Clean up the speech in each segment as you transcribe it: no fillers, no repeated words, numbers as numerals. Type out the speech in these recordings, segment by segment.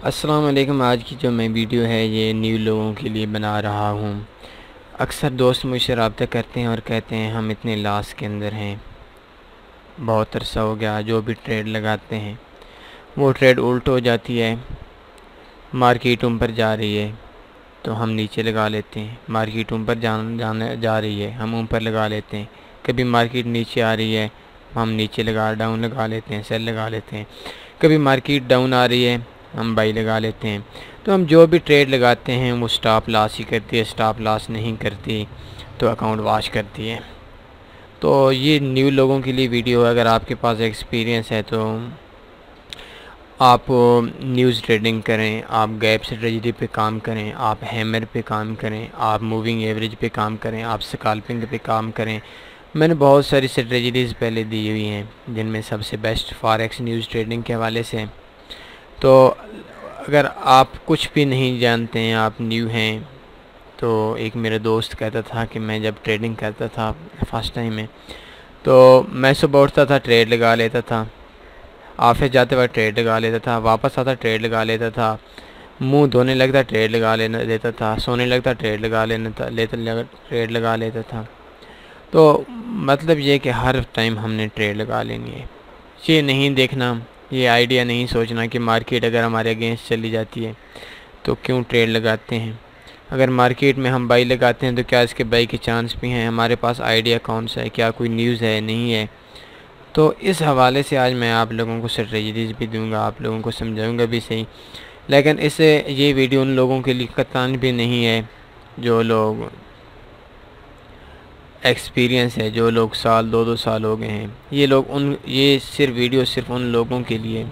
अस्सलाम वालेकुम। आज की जो मैं वीडियो है ये न्यू लोगों के लिए बना रहा हूँ। अक्सर दोस्त मुझसे रब्ता करते हैं और कहते हैं हम इतने लॉस के अंदर हैं, बहुत अरसा हो गया। जो भी ट्रेड लगाते हैं वो ट्रेड उल्ट हो जाती है। मार्केट ऊपर जा रही है तो हम नीचे लगा लेते हैं, मार्केट ऊपर जाने जा रही है हम ऊपर लगा लेते हैं। कभी मार्केट नीचे आ रही है हम नीचे डाउन लगा लेते हैं, सेल लगा लेते हैं। कभी मार्केट डाउन आ रही है हम बाई लगा लेते हैं। तो हम जो भी ट्रेड लगाते हैं वो स्टॉप लॉस ही करती है, स्टॉप लॉस नहीं करती तो अकाउंट वॉश करती है। तो ये न्यू लोगों के लिए वीडियो है। अगर आपके पास एक्सपीरियंस है तो आप न्यूज़ ट्रेडिंग करें, आप गैप स्ट्रेटजी पे काम करें, आप हैमर पे काम करें, आप मूविंग एवरेज पे काम करें, आप स्कैल्पिंग पे काम करें। मैंने बहुत सारी स्ट्रेटजीज पहले दी हुई हैं जिनमें सबसे बेस्ट फॉरेक्स न्यूज़ ट्रेडिंग के हवाले से। तो अगर आप कुछ भी नहीं जानते हैं, आप न्यू हैं, तो एक मेरा दोस्त कहता था कि मैं जब ट्रेडिंग करता था फर्स्ट टाइम में, तो मैं सुबह उठता था, ट्रेड लगा लेता था, ऑफिस जाते वक्त ट्रेड लगा लेता था, वापस आता ट्रेड लगा लेता था, मुंह धोने लगता ट्रेड लगा लेता था, सोने लगता ट्रेड ट्रेड लगा लेता था। तो मतलब ये कि हर टाइम हमने ट्रेड लगा लेनी है। ये नहीं देखना, ये आइडिया नहीं सोचना कि मार्केट अगर हमारे अगेंस्ट चली जाती है तो क्यों ट्रेड लगाते हैं। अगर मार्केट में हम बाई लगाते हैं तो क्या इसके बाई के चांस भी हैं, हमारे पास आइडिया कौन सा है, क्या कोई न्यूज़ है नहीं है। तो इस हवाले से आज मैं आप लोगों को स्ट्रेटजीज भी दूंगा, आप लोगों को समझाऊंगा भी सही। लेकिन इससे ये वीडियो उन लोगों के लिए कतान भी नहीं है जो लोग एक्सपीरियंस है, जो लोग साल दो दो साल हो गए हैं। ये सिर्फ वीडियो सिर्फ उन लोगों के लिए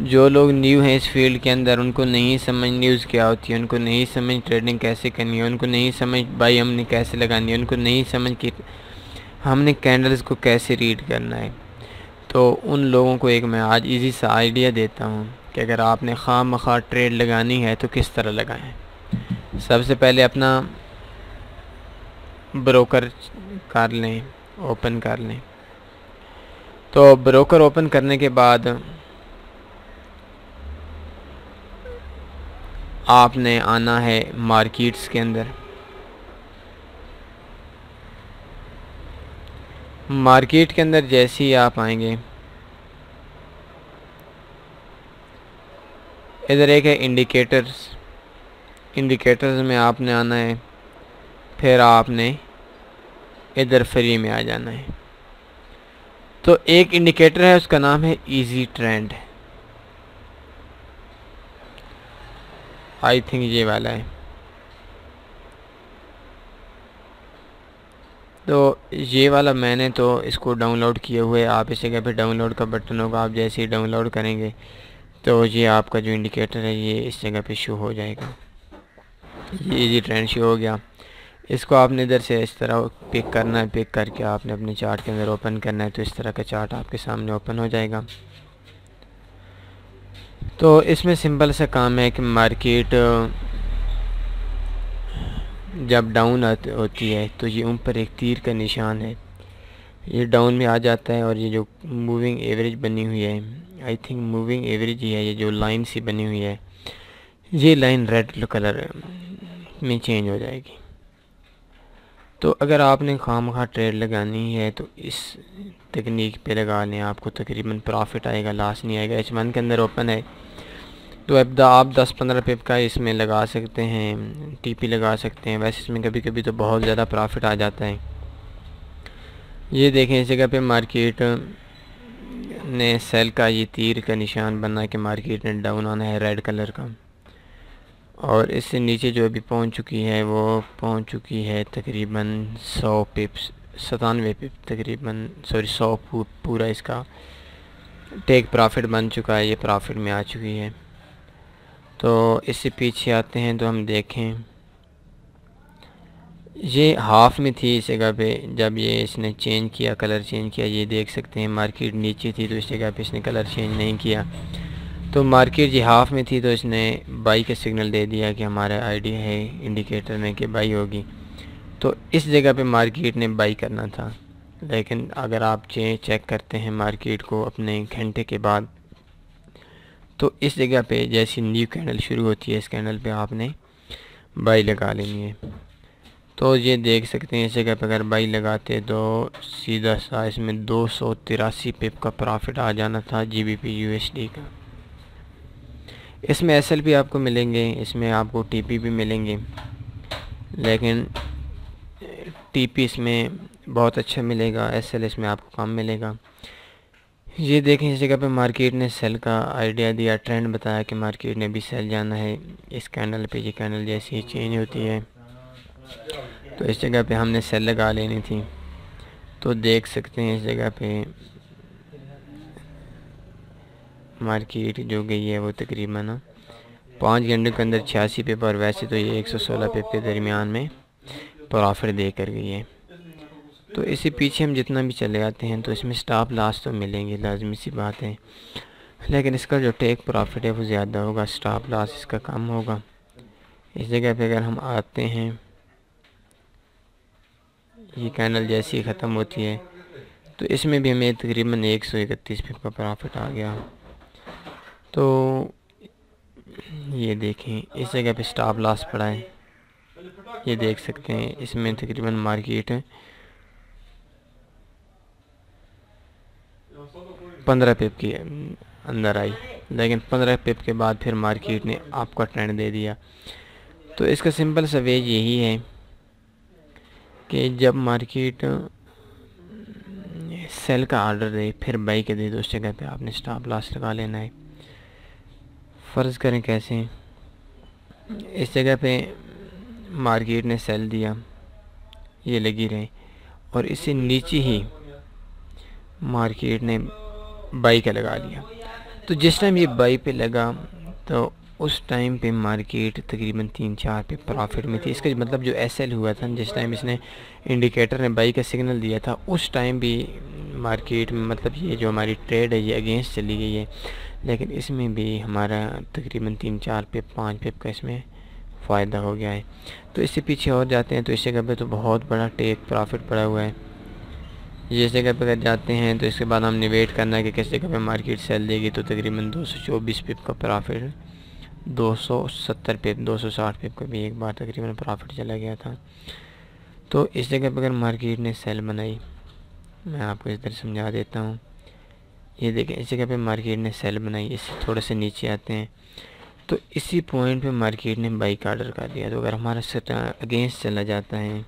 जो लोग न्यू हैं इस फील्ड के अंदर। उनको नहीं समझ न्यूज़ क्या होती है, उनको नहीं समझ ट्रेडिंग कैसे करनी है, उनको नहीं समझ बाई हमने कैसे लगानी है, उनको नहीं समझ कि हमने कैंडल्स को कैसे रीड करना है। तो उन लोगों को एक मैं आज इजी सा आइडिया देता हूँ कि अगर आपने खामखा ट्रेड लगानी है तो किस तरह लगाएं। सबसे पहले अपना ब्रोकर कर लें, ओपन कर लें। तो ब्रोकर ओपन करने के बाद आपने आना है मार्केट्स के अंदर। मार्केट के अंदर जैसे ही आप आएंगे, इधर एक है इंडिकेटर्स, इंडिकेटर्स में आपने आना है। फिर आपने इधर फ्री में आ जाना है। तो एक इंडिकेटर है उसका नाम है इजी ट्रेंड, आई थिंक ये वाला है। तो ये वाला मैंने तो इसको डाउनलोड किए हुए, आप इस जगह पे डाउनलोड का बटन होगा, आप जैसे ही डाउनलोड करेंगे तो ये आपका जो इंडिकेटर है ये इस जगह पे शो हो जाएगा। ये इजी ट्रेंड शो हो गया। इसको आपने इधर से इस तरह पिक करना है, पिक करके आपने अपने चार्ट के अंदर ओपन करना है। तो इस तरह का चार्ट आपके सामने ओपन हो जाएगा। तो इसमें सिंपल सा काम है कि मार्केट जब डाउन होती है तो ये ऊपर एक तीर का निशान है, ये डाउन में आ जाता है। और ये जो मूविंग एवरेज बनी हुई है, आई थिंक मूविंग एवरेज ही है, ये जो लाइन सी बनी हुई है ये लाइन रेड कलर में चेंज हो जाएगी। तो अगर आपने खामखा ट्रेड लगानी है तो इस तकनीक पे लगा लें, आपको तकरीबन प्रॉफिट आएगा, लॉस नहीं आएगा। H1 के अंदर ओपन है तो अब आप 10-15 पिप का इसमें लगा सकते हैं, टीपी लगा सकते हैं। वैसे इसमें कभी कभी तो बहुत ज़्यादा प्रॉफिट आ जाता है। ये देखें इस जगह पे मार्केट ने सेल का ये तीर का निशान बना के मार्केट ने डाउन आना है रेड कलर का। और इससे नीचे जो अभी पहुंच चुकी है वो पहुंच चुकी है तकरीबन 100 पिप्स, 97 पिप तकरीबन, सॉरी 100 पूरा इसका टेक प्रॉफिट बन चुका है, ये प्रॉफिट में आ चुकी है। तो इससे पीछे आते हैं तो हम देखें ये हाफ में थी इस जगह पे, जब ये इसने चेंज किया, कलर चेंज किया, ये देख सकते हैं मार्केट नीचे थी तो इस जगह पे इसने कलर चेंज नहीं किया। तो मार्केट जी हाफ में थी तो इसने बाई का सिग्नल दे दिया कि हमारा आइडिया है इंडिकेटर में कि बाई होगी। तो इस जगह पे मार्केट ने बाई करना था। लेकिन अगर आप चेक करते हैं मार्केट को अपने घंटे के बाद तो इस जगह पे जैसी न्यू कैंडल शुरू होती है, इस कैंडल पे आपने बाई लगा लेनी है। तो ये देख सकते हैं इस जगह पे अगर बाई लगाते तो सीधा सा इसमें 283 पिप का प्रॉफिट आ जाना था GBP USD का। इसमें SL भी आपको मिलेंगे, इसमें आपको TP भी मिलेंगे, लेकिन TP इसमें बहुत अच्छा मिलेगा, SL इसमें आपको कम मिलेगा। ये देखें इस जगह पे मार्केट ने सेल का आइडिया दिया, ट्रेंड बताया कि मार्केट ने भी सेल जाना है। इस कैंडल पे ये कैंडल जैसी ही चेंज होती है तो इस जगह पे हमने सेल लगा लेनी थी। तो देख सकते हैं इस जगह पे मार्केट जो गई है वो तकरीबन 5 घंटे के अंदर 86 पिप, और वैसे तो ये 116 पिप के दरमियान में प्रॉफिट दे कर गई है। तो इसी पीछे हम जितना भी चले आते हैं तो इसमें स्टॉप लॉस तो मिलेंगे, लाजमी सी बात है, लेकिन इसका जो टेक प्रॉफिट है वो ज़्यादा होगा, स्टॉप लॉस इसका कम होगा। इस जगह पे अगर हम आते हैं, ये कैंडल जैसी ख़त्म होती है तो इसमें भी हमें तकरीबन 131 पिप का प्रॉफिट आ गया। तो ये देखें इस जगह पे स्टॉप लॉस पड़ा है, ये देख सकते हैं इसमें तकरीबन मार्केट 15 पिप की अंदर आई, लेकिन 15 पिप के बाद फिर मार्केट ने आपका ट्रेंड दे दिया। तो इसका सिंपल सा वे यही है कि जब मार्केट सेल का ऑर्डर दे फिर बाई के दे तो उस जगह पे आपने स्टॉप लॉस लगा लेना है। फ़र्ज़ करें कैसे, इस जगह पे मार्केट ने सेल दिया, ये लगी रहे, और इससे नीचे ही मार्केट ने बाई का लगा लिया। तो जिस टाइम ये बाई पे लगा तो उस टाइम पे मार्केट तकरीबन 3-4 पे प्रॉफिट में थी। इसका मतलब जो SL हुआ था, जिस टाइम इसने इंडिकेटर ने बाई का सिग्नल दिया था उस टाइम भी मार्केट में, मतलब ये जो हमारी ट्रेड है ये अगेंस्ट चली गई है, लेकिन इसमें भी हमारा तकरीबन 3-4 पे 5 पिप का इसमें फ़ायदा हो गया है। तो इससे पीछे और जाते हैं तो इस जगह पे तो बहुत बड़ा टेक प्रॉफिट पड़ा हुआ है। जिस जगह पे अगर जाते हैं तो इसके बाद हमने वेट करना है कि किस जगह पे मार्केट सेल देगी। तो तकरीबन 224 पिप का प्रॉफिट, 270 पिप, 260 पिप का भी एक बार तकरीबन प्रॉफिट चला गया था। तो इस जगह पे अगर मार्केट ने सेल बनाई, मैं आपको इस तरह समझा देता हूँ। ये देखें इस जगह पे मार्केट ने सेल बनाई, इससे थोड़े से नीचे आते हैं तो इसी पॉइंट पे मार्केट ने बाई का ऑर्डर कर दिया। तो अगर हमारा अगेंस्ट चला जाता है,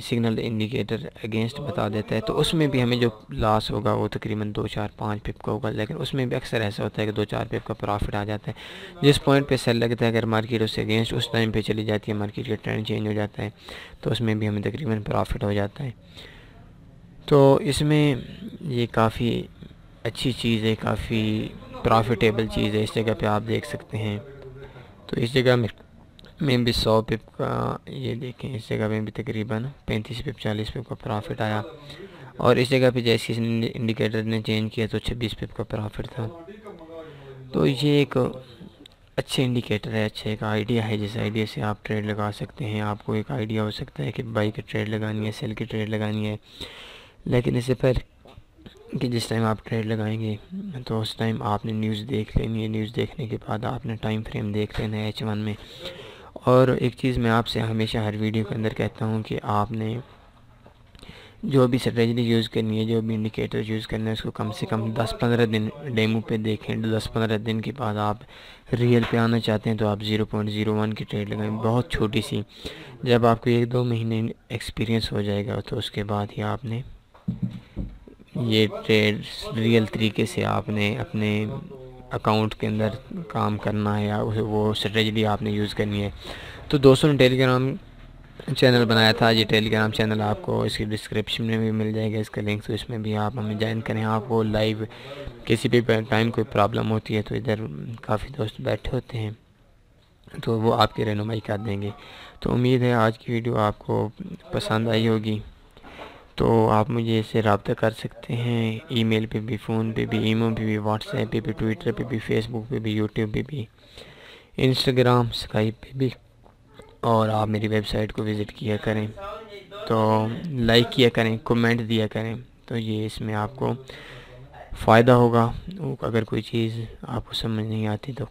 सिग्नल इंडिकेटर अगेंस्ट बता देता है, तो उसमें भी हमें जो लॉस होगा वो तकरीबन 2-4-5 पिप का होगा, लेकिन उसमें भी अक्सर ऐसा होता है कि 2-4 पिप का प्रॉफिट आ जाता है। जिस पॉइंट पे सेल लगता है अगर मार्केट उससे अगेंस्ट उस टाइम पे चली जाती है, मार्केट का ट्रेंड चेंज हो जाता है, तो उसमें भी हमें तकरीबन प्रॉफिट हो जाता है। तो इसमें ये काफ़ी अच्छी चीज़ है, काफ़ी प्रॉफिटेबल चीज़ है। इस जगह पे आप देख सकते हैं। तो इस जगह में भी 100 पिप का, ये देखें इस जगह में भी तकरीबन 35 पिप 40 पिप का प्रॉफिट आया, और इस जगह पे जैसे इंडिकेटर ने चेंज किया तो 26 पिप का प्रॉफिट था। तो ये एक अच्छे इंडिकेटर है, अच्छा एक आइडिया है जिस आइडिया से आप ट्रेड लगा सकते हैं। आपको एक आइडिया हो सकता है कि बाई की ट्रेड लगानी है, सेल की ट्रेड लगानी है, लेकिन इससे पहले कि जिस टाइम आप ट्रेड लगाएंगे तो उस टाइम आपने न्यूज़ देख लेनी है। न्यूज़ देखने के बाद आपने टाइम फ्रेम देख लेना है H1 में। और एक चीज़ मैं आपसे हमेशा हर वीडियो के अंदर कहता हूँ कि आपने जो भी स्ट्रेटजी यूज़ करनी है, जो भी इंडिकेटर यूज़ करना है, उसको कम से कम 10-15 दिन डेमो पे देखें। 10-15 दिन के बाद आप रियल पे आना चाहते हैं तो आप 0.01 की ट्रेड लगाएं, बहुत छोटी सी। जब आपको 1-2 महीने एक्सपीरियंस हो जाएगा तो उसके बाद ही आपने ये ट्रेड रियल तरीके से आपने अपने अकाउंट के अंदर काम करना है, या वो स्ट्रेटजी आपने यूज़ करनी है। तो दोस्तों ने टेलीग्राम चैनल बनाया था, ये टेलीग्राम चैनल आपको इसकी डिस्क्रिप्शन में भी मिल जाएगा इसका लिंक, तो इसमें भी आप हमें ज्वाइन करें। आपको लाइव किसी भी टाइम कोई प्रॉब्लम होती है तो इधर काफ़ी दोस्त बैठे होते हैं तो वो आपकी रहनुमाई कर देंगे। तो उम्मीद है आज की वीडियो आपको पसंद आई होगी। तो आप मुझे इससे रब्ता कर सकते हैं, ईमेल पे भी, फ़ोन पे भी, ईमो पे भी, व्हाट्सएप पे भी, ट्विटर पे भी, फेसबुक पे भी, यूट्यूब पे भी, इंस्टाग्राम, स्काइप पे भी, और आप मेरी वेबसाइट को विज़िट किया करें, तो लाइक किया करें, कमेंट दिया करें। तो ये इसमें आपको फ़ायदा होगा। अगर कोई चीज़ आपको समझ नहीं आती तो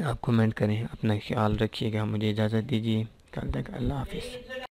आप कमेंट करें। अपना ख्याल रखिएगा। मुझे इजाज़त दीजिए। कल तक अल्लाह हाफ़िज़।